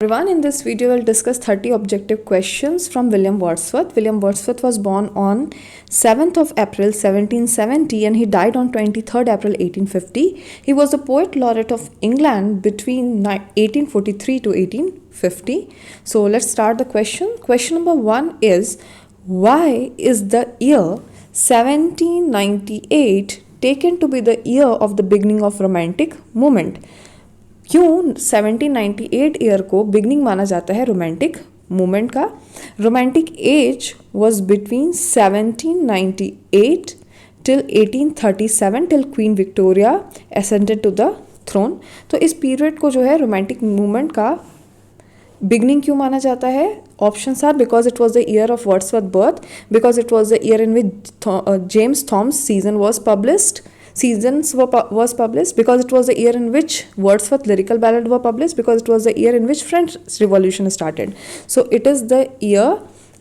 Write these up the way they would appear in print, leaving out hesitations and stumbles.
Everyone, in this video we'll discuss 30 objective questions from William Wordsworth. William Wordsworth was born on 7th of April 1770 and he died on 23rd April 1850. He was the poet laureate of England between 1843 to 1850. So let's start the question. Question number 1 is, why is the year 1798 taken to be the year of the beginning of romantic movement? क्यों 1798 year को beginning माना जाता है romantic movement का? Romantic age was between 1798 till 1837 till Queen Victoria ascended to the throne. तो इस period को जो है रोमांटिक मूवमेंट का बिगनिंग क्यों माना जाता है? Options are because it was the year of Wordsworth birth, because it was the year in which James Thomson's season was published, because it was the year in which Wordsworth lyrical ballad were published, because it was the year in which French Revolution started. So it is the year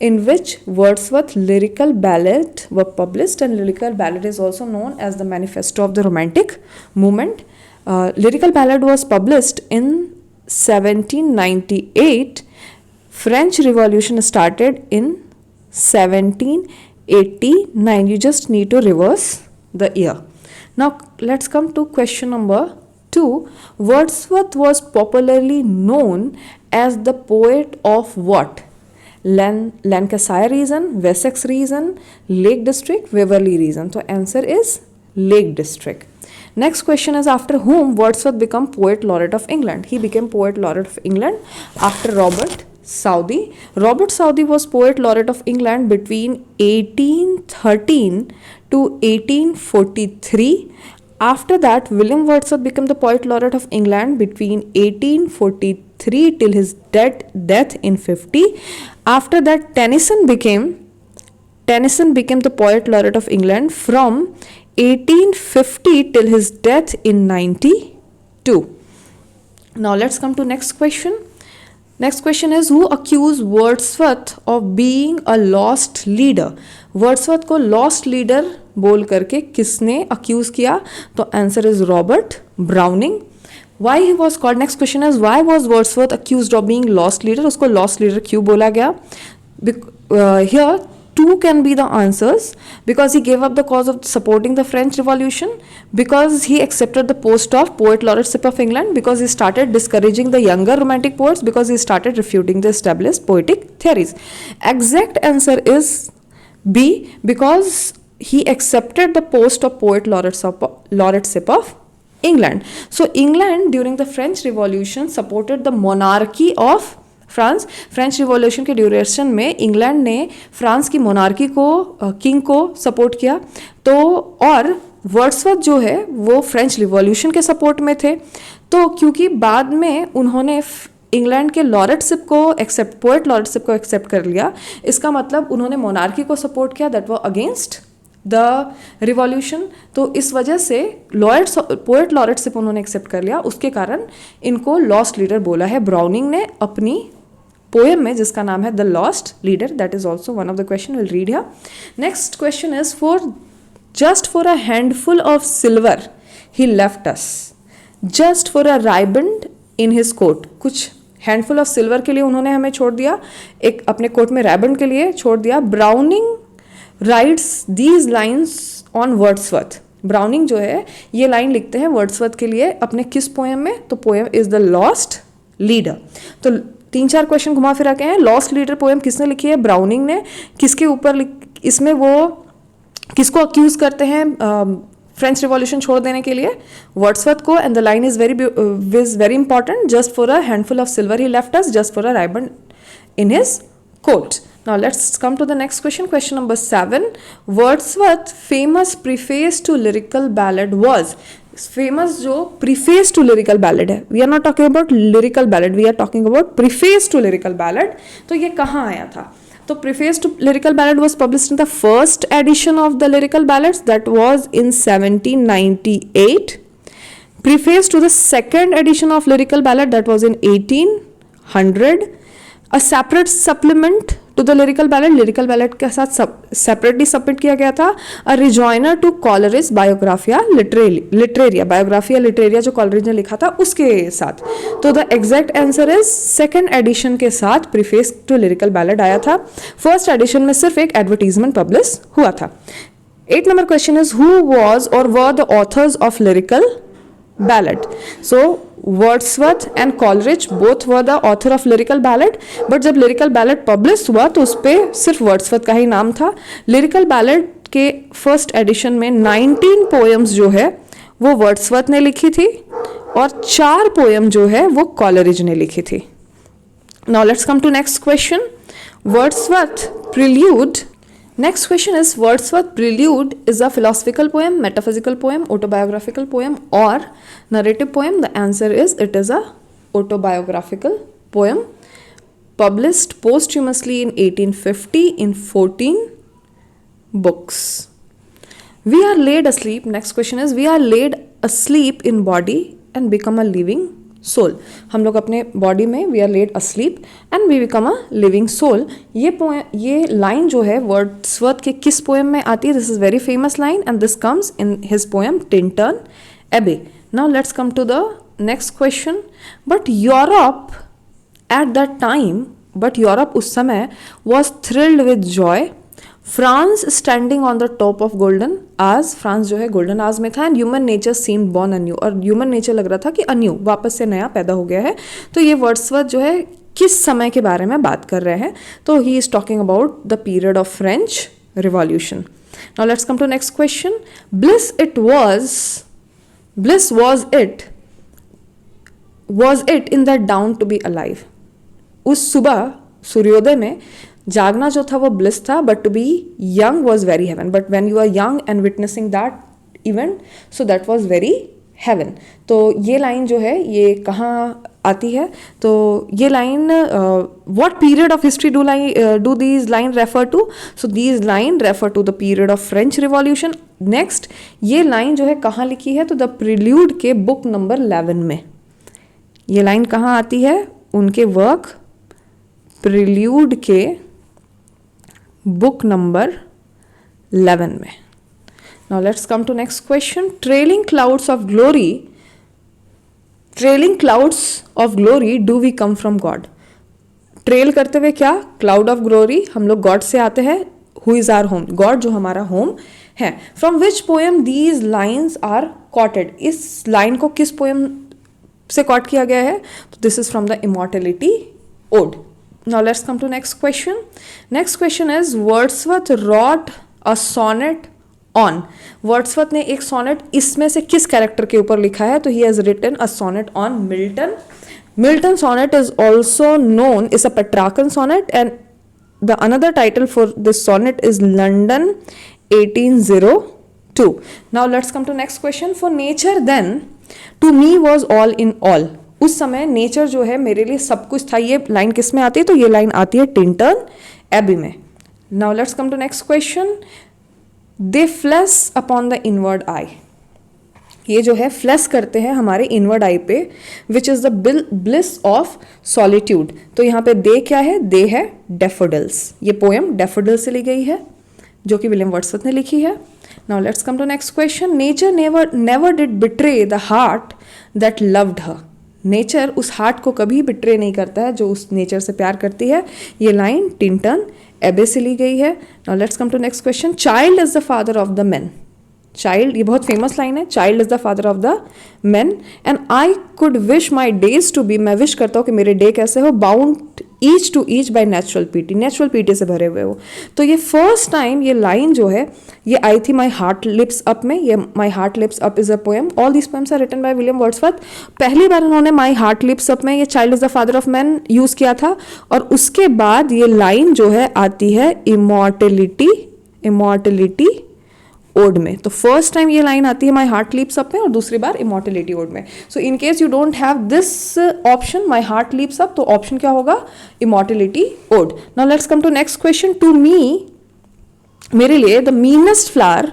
in which Wordsworth lyrical ballad were published, and lyrical ballad is also known as the manifesto of the romantic movement. Lyrical ballad was published in 1798. French Revolution started in 1789. You just need to reverse the year. Now let's come to question number 2. Wordsworth was popularly known as the poet of what? Lancashire region, Wessex region, Lake District, Waverley region. So answer is Lake District. Next question is, after whom Wordsworth became poet laureate of England? He became poet laureate of England after Robert Southey. Robert Southey was poet laureate of England between 1813 to 1843. After that, William Wordsworth became the poet laureate of England between 1843 till his death in 50. After that, Tennyson became the poet laureate of England from 1850 till his death in 92. Now let's come to next question. Next question is, who accused Wordsworth of being a lost leader? Wordsworth को lost leader बोल करके किसने accused किया? तो answer is Robert browning. Why he was called? Next question is, why was Wordsworth accused of being lost leader? उसको lost leader क्यों बोला गया? Here two can be the answers. Because he gave up the cause of supporting the French Revolution, because he accepted the post of poet laureateship of England, because he started discouraging the younger romantic poets, because he started refuting the established poetic theories. Exact answer is B, because he accepted the post of poet laureateship of England. So England during the French Revolution supported the monarchy of France. French revolution के duration में England ने France की monarchy को, king को support किया. तो और Wordsworth जो है वो फ्रेंच रिवॉल्यूशन के सपोर्ट में थे. तो क्योंकि बाद में उन्होंने इंग्लैंड के लॉरेटशिप को पोएट लॉरेटशिप को एक्सेप्ट कर लिया, इसका मतलब उन्होंने मोनार्की को सपोर्ट किया that was against the revolution. तो इस वजह से पोएट लॉरेटशिप उन्होंने एक्सेप्ट कर लिया, उसके कारण इनको लॉस्ट लीडर बोला है ब्राउनिंग ने अपनी पोएम में, जिसका नाम है the lost leader. That is also one of the question will read here. Next question is, just for a handful of silver he left us, just for a riband in his coat. कुछ handful of silver के लिए उन्होंने हमें छोड़ दिया, एक अपने coat में राइबंड के लिए छोड़ दिया. Browning rights these lines on Wordsworth. Browning जो है ये लाइन लिखते हैं वर्ड्सवर्थ के लिए अपने किस पोएम में? तो poem is the lost leader. तो 3-4 क्वेश्चन घुमा फिरा के हैं. लॉस्ट लीडर पोएम किसने लिखी है? ब्राउनिंग ने. किसके ऊपर? इसमें वो किसको अक्यूज करते हैं फ्रेंच रिवॉल्यूशन छोड़ देने के लिए? वर्ड्सवर्थ को. And the line is very important, just for a handful of silver he left us, just for a riband in his coat. Now let's come to the next question. Question number 7. Wordsworth's famous preface to lyrical ballad was. Famous जो preface to lyrical ballad है, we are not talking about lyrical ballad, we are talking about preface to lyrical ballad. तो ये कहाँ आया था? तो preface to lyrical ballad was published in the first edition of the lyrical ballads, that was in 1798. Preface to the second edition of lyrical ballad, that was in 1800. A separate supplement to the lyrical ballad के साथ separately submit किया गया था. A rejoinder to Coleridge Biographia Literaria जो Coleridge ने लिखा था उसके साथ. तो the exact answer is second edition के साथ प्रीफेस टू लिरिकल बैलेट आया था. फर्स्ट एडिशन में सिर्फ एक एडवर्टीजमेंट पब्लिश हुआ था. 8 number question is who was or were the authors of lyrical ballad? So Wordsworth and Coleridge both were the author of lyrical ballad, but जब lyrical ballad published हुआ तो उस पर सिर्फ Wordsworth का ही नाम था. lyrical ballad के फर्स्ट एडिशन में 19 पोएम्स जो है वो Wordsworth ने लिखी थी और 4 पोएम जो है वो Coleridge ने लिखी थी. Now let's come to next question. Wordsworth Prelude. Next question is Wordsworth Prelude is a philosophical poem, metaphysical poem, autobiographical poem or narrative poem. The answer is it is a autobiographical poem published posthumously in 1850 in 14 books. We are laid asleep. Next question is we are laid asleep in body and become a living soul. हम लोग अपने body में we are laid asleep and we become a living soul. ये line जो है Wordsworth के किस poem में आती है? This is very famous line and this comes in his poem Tintern Abbey. Now let's come to the next question. But Europe उस समय was thrilled with joy. France standing on the top of golden hours. France जो है golden आज में था. And human nature seemed born undue. और human nature लग रहा था कि अन्यू वापस से नया पैदा हो गया है. तो ये वर्ड्सवर्थ जो है किस समय के बारे में बात कर रहे हैं? तो he is talking about the period of French revolution. Now let's come to next question. was it in that dawn to be alive? उस सुबह सूर्योदय में जागना जो था वो ब्लिस था. But to be young was very heaven. But when you are young and witnessing that event so that was very heaven. तो ये लाइन जो है ये कहाँ आती है? तो ये line what period of history do these line refer to? So these line refer to the period of French revolution. Next ये लाइन जो है कहाँ लिखी है? तो द प्रिल्यूड के बुक नंबर 11 में. ये लाइन कहाँ आती है? उनके वर्क प्रिल्यूड के बुक नंबर 11 में. Now let's come to next question. Trailing clouds of glory do we come from God? Trail करते हुए क्या? क्लाउड ऑफ ग्लोरी हम लोग गॉड से आते हैं. Who is our home? God जो हमारा होम है. From which poem these lines are quoted? इस लाइन को किस पोएम से कॉट किया गया है? तो this is from the Immortality Ode. Now let's come to next question. Next question is Wordsworth wrote a sonnet on. Wordsworth ने एक sonnet इसमें से किस कैरेक्टर के ऊपर लिखा है? तो he has written a sonnet on Milton. Milton sonnet is also known is a Petrarchan sonnet and the another title for this sonnet is London 1802. Now let's come to next question. For nature then to me was all in all. उस समय nature जो है मेरे लिए सब कुछ था. ये लाइन किस में आती है? तो ये लाइन आती है टिंटन एबी में. Now let's come to next question. They flash upon the inward eye. ये जो है फ्लैश करते हैं हमारे इनवर्ड आई पे. Which is the bliss of solitude. तो यहाँ पे दे क्या है? दे है डैफोडिल्स. ये पोएम डैफोडिल्स से ली गई है जो कि विलियम वर्ड्सवर्थ ने लिखी है. Now let's come to next question. Nature never did betray the heart that loved her. Nature उस हार्ट को कभी बिट्रे नहीं करता है जो उस नेचर से प्यार करती है. ये लाइन टिंटन एबे से ली गई है. Now let's come to next question. Child is the father of the man. Child ये बहुत फेमस लाइन है. Child is the father of the man and I could wish my days to be. मैं wish करता हूँ कि मेरे day कैसे हो? Bound each to each by natural piety. Natural piety से भरे हुए हो. तो ये फर्स्ट टाइम ये लाइन जो है ये आई थी माई हार्ट लिप्स अप में. ये my heart leaps up is a poem. All these poems are written by William Wordsworth. पहली बार उन्होंने माई हार्ट लिप्स अप में ये child is the father of man use किया था और उसके बाद ये लाइन जो है आती है इमॉर्टेलिटी ओड में. तो फर्स्ट टाइम ये लाइन आती है माई हार्ट लीप्स अप में और दूसरी बार इमॉर्टेलिटी ओड में. So in case you don't have this option my heart leaps up तो ऑप्शन क्या होगा? Immortality ode. Now let's come to next question. To me मेरे लिए the meanest flower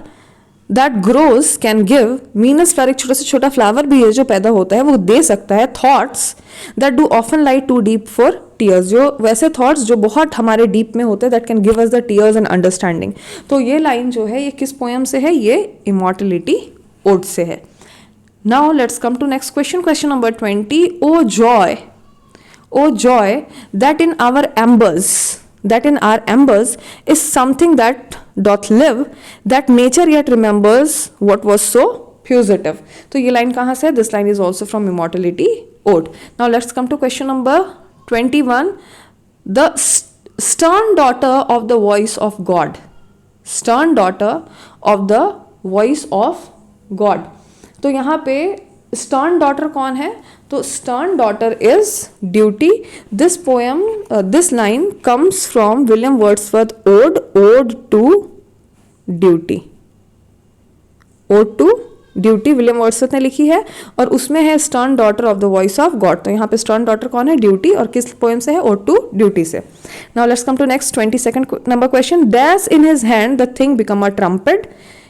that grows can give, meanest flower एक छोटा से छोटा flower भी है जो पैदा होता है, वो दे सकता है thoughts that do often lie too deep for tears, जो वैसे थॉट्स जो बहुत हमारे डीप में होते हैं, that can give us the tears and understanding. तो ये लाइन जो है ये किस पोएम से है, ये इमॉर्टलिटी ओड से है। Now let's come to next question, question number 20। O joy that in our embers is something that doth live, that nature yet remembers what was so fugitive। तो ये लाइन कहाँ से है? This line is also from Immortality Ode. Now let's come to question number 21। The stern daughter of the voice of God, stern daughter of the voice of God। तो यहाँ पे stern daughter कौन है? तो stern daughter is Duty। this poem, this line comes from William Wordsworth ode to duty। ode to duty William Wordsworth ने लिखी है और उसमें है stern daughter of the voice of God। तो यहाँ पे stern daughter कौन है? ड्यूटी। और किस पोएम से है? ode to duty से। Now let's come to next 22nd number question। Dash in his hand the thing become a trumpet।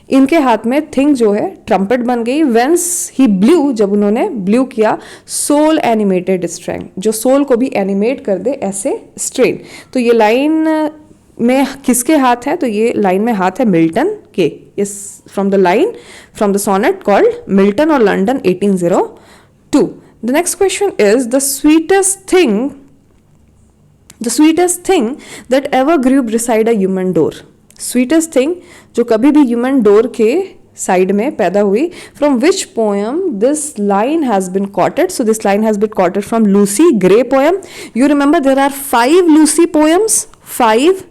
इनके हाथ में थिंग जो है ट्रम्पेट बन गई। वेंस ही ब्लू, जब उन्होंने ब्लू किया, सोल एनिमेटेड स्ट्रेन, जो सोल को भी एनिमेट कर दे ऐसे स्ट्रेन। तो ये लाइन में किसके हाथ है? तो ये लाइन में हाथ है मिल्टन के। Is from the line from the sonnet called Milton और London 1802। The next question is the sweetest thing that ever grew beside a human door. Sweetest thing जो कभी भी ह्यूमन डोर के साइड में पैदा हुई। From which poem this line has been quoted? So this line has been quoted from Lucy Gray poem. You remember there are 5 Lucy poems, 5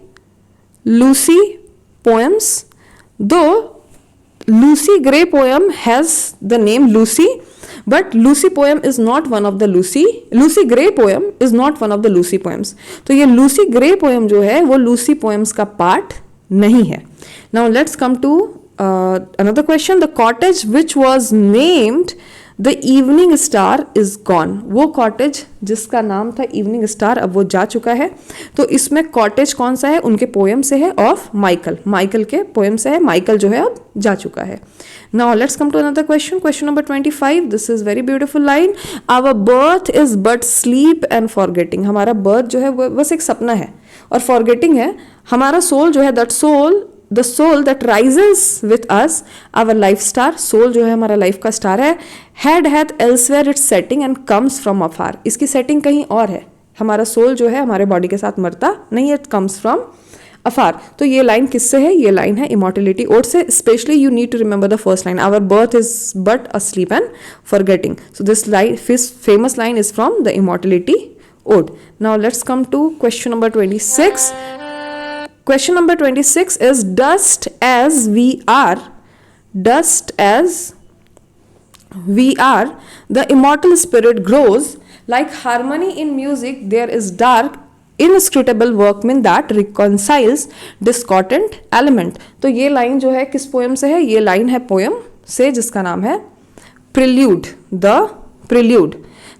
Lucy poems. Though Lucy Gray poem has the name Lucy, but Lucy poem is not one of the Lucy Gray poem is not one of the Lucy poems। तो ये Lucy Gray poem जो है वो Lucy poems का part नहीं है। Now let's come to another question। The cottage which was named the evening star is gone। वो cottage जिसका नाम था इवनिंग स्टार अब वो जा चुका है। तो इसमें कॉटेज कौन सा है? उनके पोएम से है, ऑफ माइकल के पोएम से है। माइकल जो है अब जा चुका है। Now let's come to another question, question number 25। This is very beautiful line. Our birth is but sleep and forgetting. हमारा बर्थ जो है वो बस एक सपना है और फॉरगेटिंग है। हमारा सोल जो है that soul, the soul that rises with us, our life star, soul जो है हमारा लाइफ का स्टार है। Had hath elsewhere its setting and comes from afar. इसकी सेटिंग कहीं और है। हमारा सोल जो है हमारे बॉडी के साथ मरता नहीं है, इट कम्स फ्रॉम अफार। तो ये लाइन किससे है? ये लाइन है इमॉर्टलिटी ओड से। Specially you need to remember the first line, our birth is but a sleep and forgetting. So this line, famous line is from the Immortality Ode. Now let's come to question number 26। Question number 26 is dust as we are, the immortal spirit grows, like harmony in music there is dark inscrutable workman that reconciles discordant element। तो ये line जो है किस पोएम से है? ये line है पोएम से जिसका नाम है Prelude, the Prelude।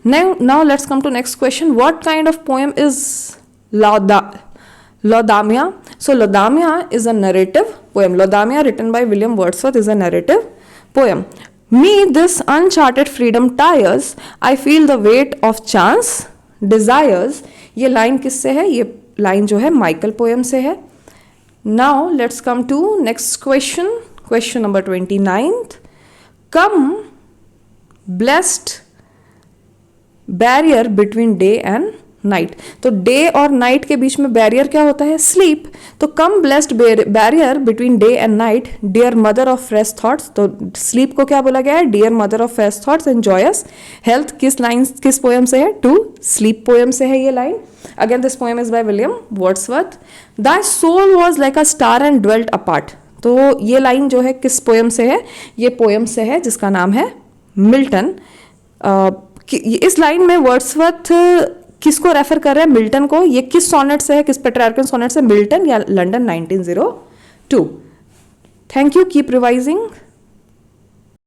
Now let's come to next question। What kind of poem is Laodamia? So Laodamia is a narrative poem। Laodamia written by William Wordsworth is a narrative poem। Me this uncharted freedom tires, I feel the weight of chance desires। ये line किससे है? ये line जो है Michael poem से है। Now let's come to next question, question number 29। Come blessed barrier between day and night. तो day और नाइट के बीच में बैरियर क्या होता है? स्लीप। तो come blessed barrier between day and night, dear mother of fresh thoughts. तो स्लीप को क्या बोला गया है? Dear mother of fresh thoughts and joyous health. किस पोएम से है? टू स्लीप पोएम से है ये line. Again this poem is by William Wordsworth. The soul was like a star and dwelt apart. तो ये लाइन जो है किस पोएम से है? ये पोएम से है जिसका नाम है मिल्टन। इस लाइन में वर्ड्सवर्थ किसको रेफर कर रहे हैं? मिल्टन को। ये किस सोनेट से है? किस पेट्रार्कन सोनेट से? मिल्टन या London 1902। Thank you, keep revising.